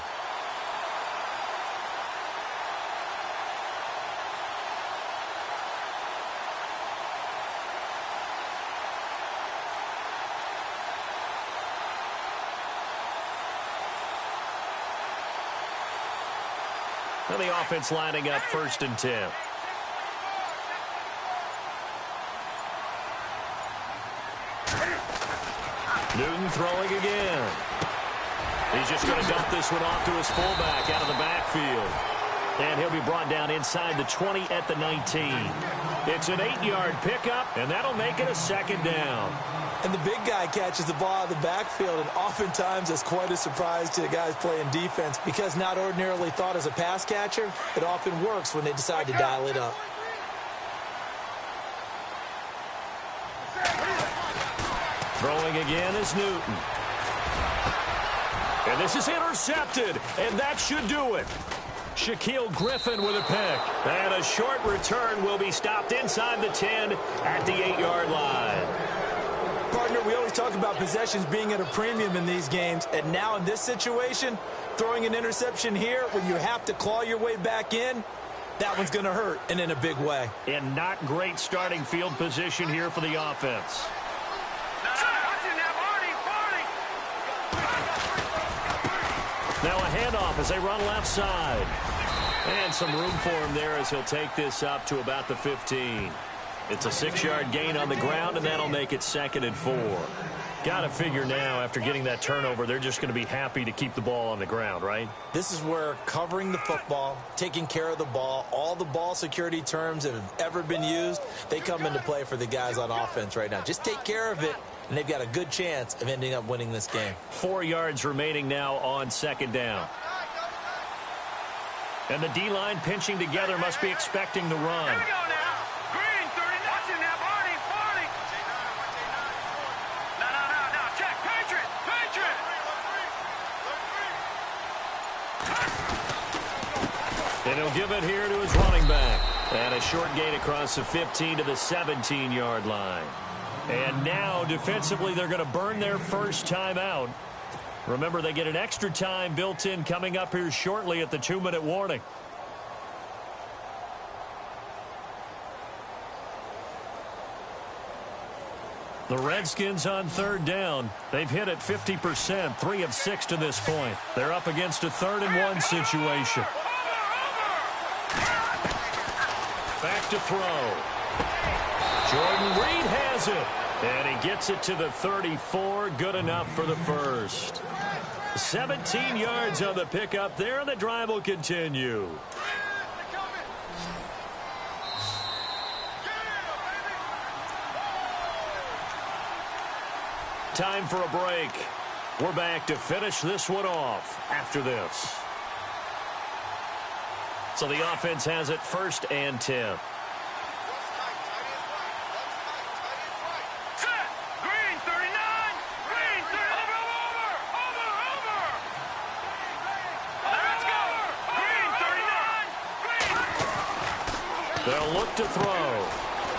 And the offense lining up 1st and 10. Newton throwing again. He's just going to dump this one off to his fullback out of the backfield. And he'll be brought down inside the 20 at the 19. It's an 8-yard pickup, and that'll make it a 2nd down. And the big guy catches the ball out of the backfield, and oftentimes it's quite a surprise to the guys playing defense because not ordinarily thought as a pass catcher, it often works when they decide to dial it up. Throwing again is Newton. And this is intercepted, and that should do it. Shaquille Griffin with a pick. And a short return will be stopped inside the 10 at the 8-yard line. Partner, we always talk about possessions being at a premium in these games, and now in this situation, throwing an interception here when you have to claw your way back in, that one's going to hurt, and in a big way. And not great starting field position here for the offense. Now a handoff as they run left side. And some room for him there as he'll take this up to about the 15. It's a 6-yard gain on the ground, and that'll make it 2nd and 4. Got to figure now, after getting that turnover, they're just going to be happy to keep the ball on the ground, right? This is where covering the football, taking care of the ball, all the ball security terms that have ever been used, they come into play for the guys on offense right now. Just take care of it, and they've got a good chance of ending up winning this game. 4 yards remaining now on 2nd down. And the D-line pinching together must be expecting the run. Here we go now. Green, 30. Watch it now, Barney. No. Check. Patriot. And he'll give it here to his running back. And a short gain across the 15 to the 17-yard line. And now, defensively, they're going to burn their first timeout. Remember, they get an extra time built in coming up here shortly at the 2-minute warning. The Redskins on 3rd down. They've hit it 50%, 3 of 6 to this point. They're up against a 3rd and 1 situation. Back to throw. Jordan Reed has it. And he gets it to the 34. Good enough for the first. 17 yards on the pickup there, and the drive will continue. Time for a break. We're back to finish this one off after this. So the offense has it 1st and 10. They'll look to throw.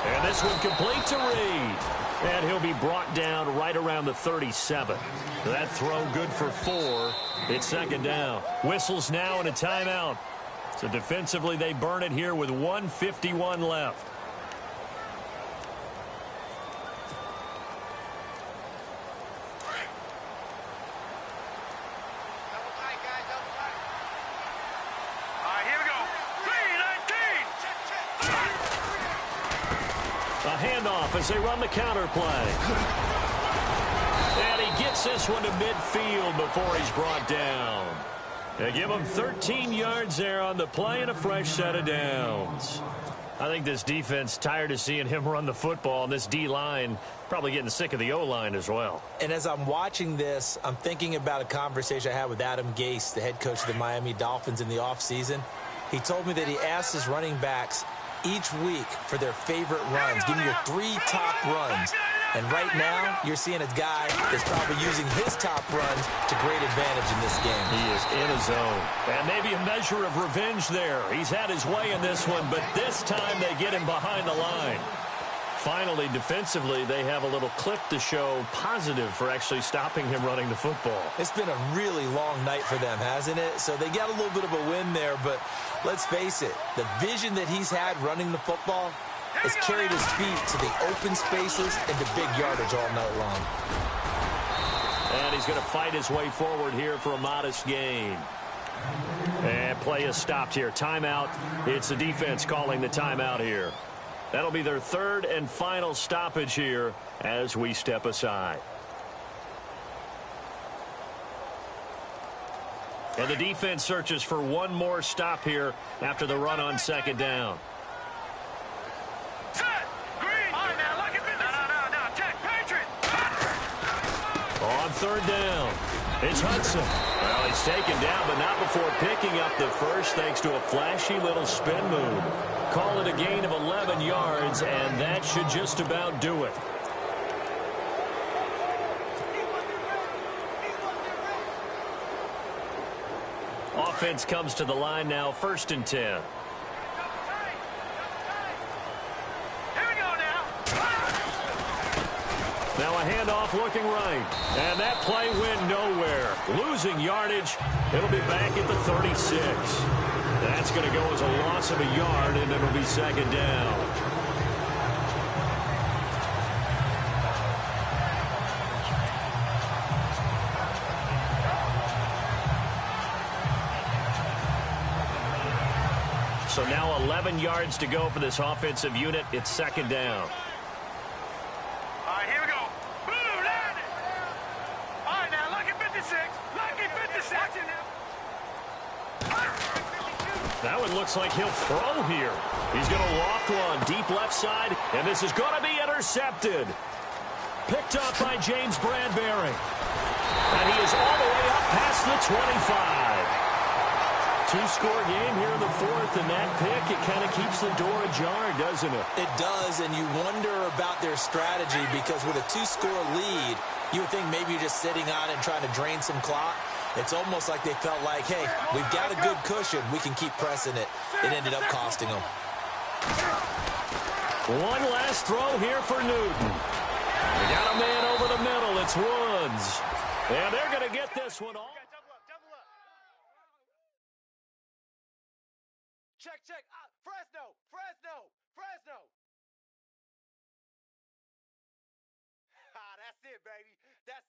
And this one complete to Reed. And he'll be brought down right around the 37. That throw good for 4. It's 2nd down. Whistles now and a timeout. So defensively they burn it here with 1:51 left. Handoff as they run the counter play. And he gets this one to midfield before he's brought down. They give him 13 yards there on the play and a fresh set of downs. I think this defense tired of seeing him run the football, and this D-line probably getting sick of the O-line as well. And as I'm watching this, I'm thinking about a conversation I had with Adam Gase, the head coach of the Miami Dolphins in the offseason. He told me that he asked his running backs each week for their favorite runs. Give me your 3 top runs. And right now, you're seeing a guy that's probably using his top runs to great advantage in this game. He is in his zone. And maybe a measure of revenge there. He's had his way in this one, but this time they get him behind the line. Finally, defensively, they have a little clip to show positive for actually stopping him running the football. It's been a really long night for them, hasn't it? So they got a little bit of a win there, but let's face it, the vision that he's had running the football has carried his feet to the open spaces and to big yardage all night long. And he's going to fight his way forward here for a modest gain. And play is stopped here. Timeout. It's the defense calling the timeout here. That'll be their third and final stoppage here as we step aside. And the defense searches for one more stop here after the run on second down. On third down, it's Hudson. Well, he's taken down, but not before picking up the first thanks to a flashy little spin move. Call it a gain of 11 yards, and that should just about do it. Offense comes to the line now, 1st and 10. Now a handoff looking right. And that play went nowhere. Losing yardage. It'll be back at the 36. That's going to go as a loss of a yard, and it'll be second down. So now 11 yards to go for this offensive unit. It's second down. That one looks like he'll throw here. He's going to loft one deep left side, and this is going to be intercepted. Picked up by James Bradbury. And he is all the way up past the 25. Two-score game here in the fourth, and that pick, it kind of keeps the door ajar, doesn't it? It does, and you wonder about their strategy because with a two-score lead, you would think maybe you're just sitting on it and trying to drain some clock. It's almost like they felt like, hey, we've got a good cushion. We can keep pressing it. It ended up costing them. One last throw here for Newton. We got a man over the middle. It's Woods. And they're going to get this one off. Check. Fresno. That's it, baby. That's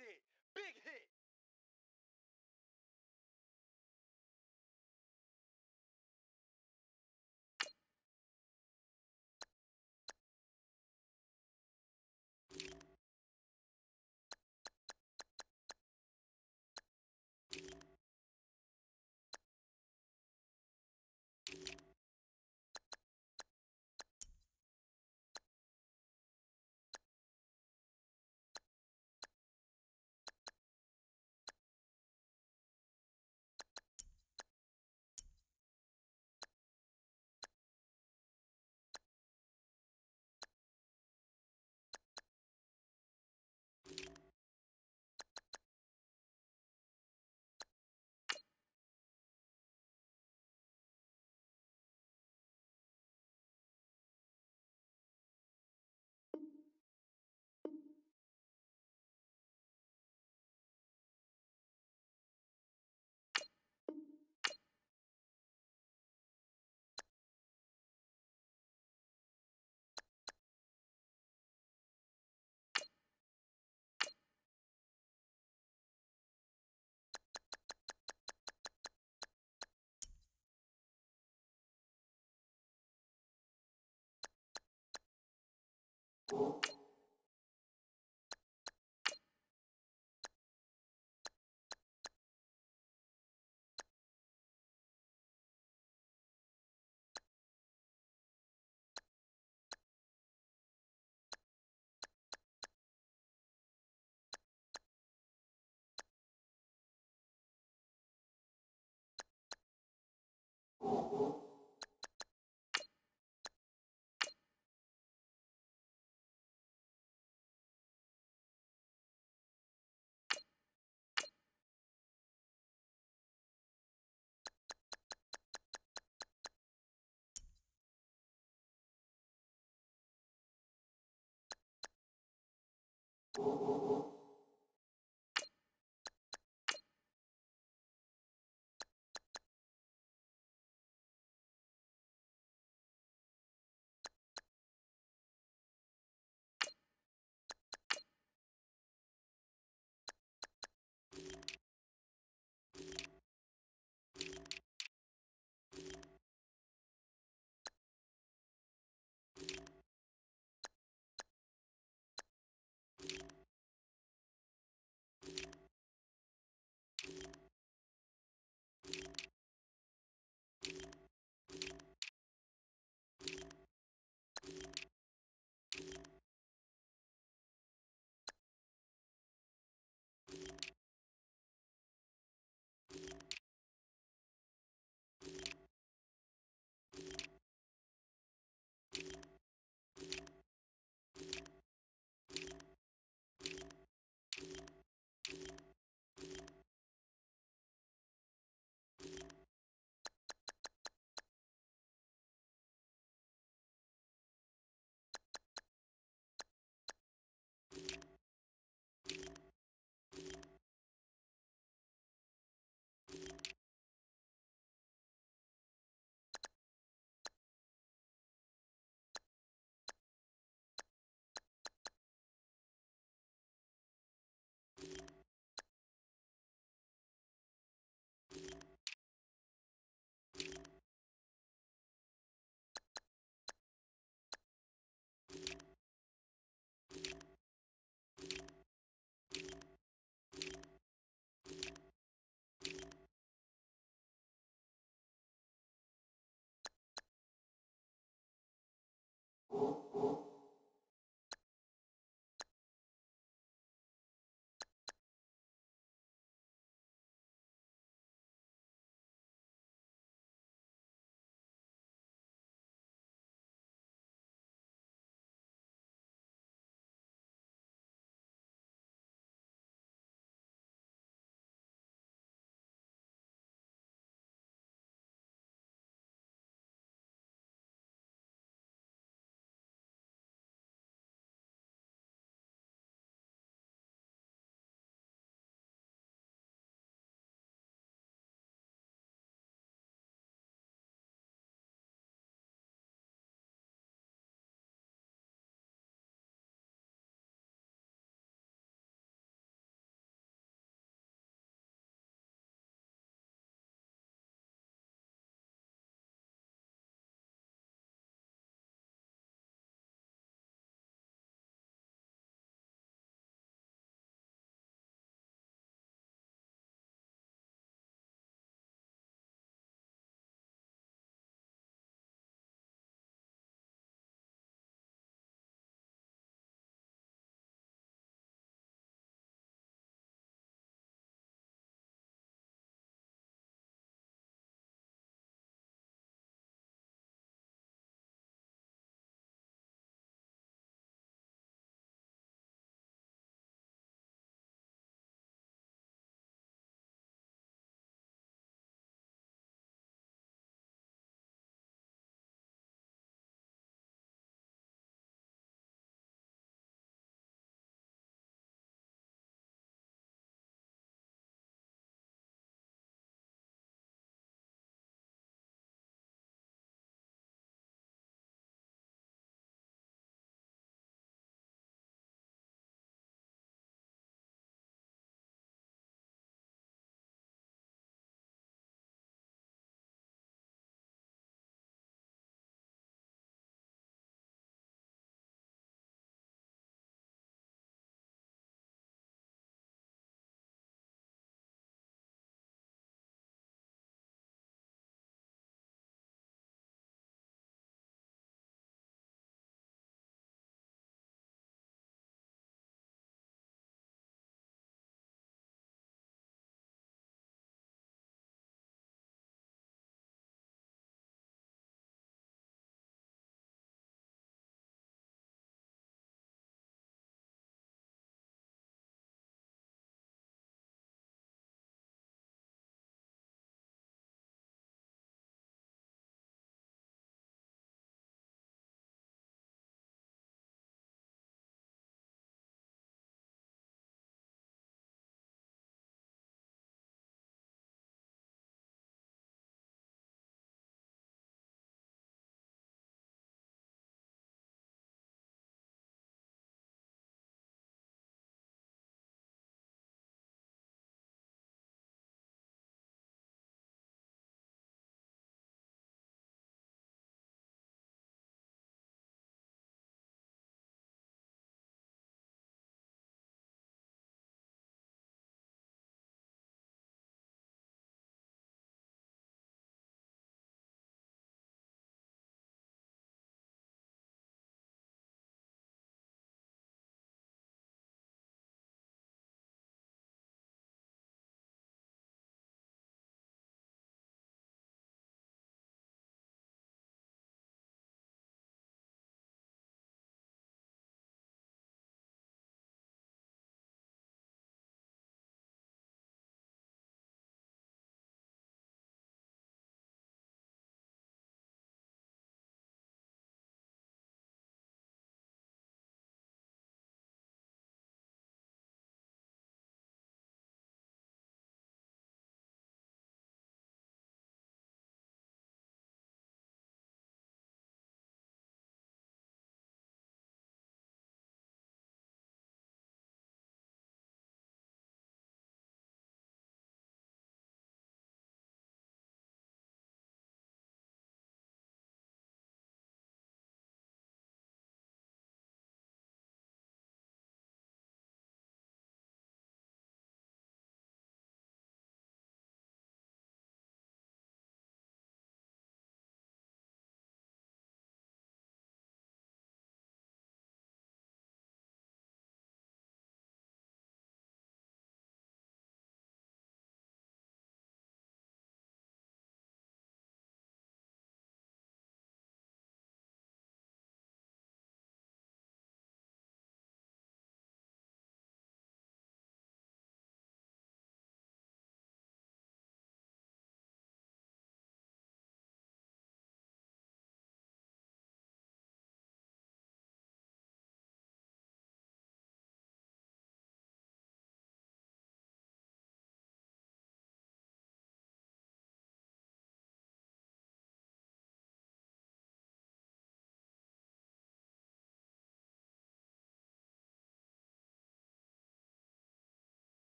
it. Big hit.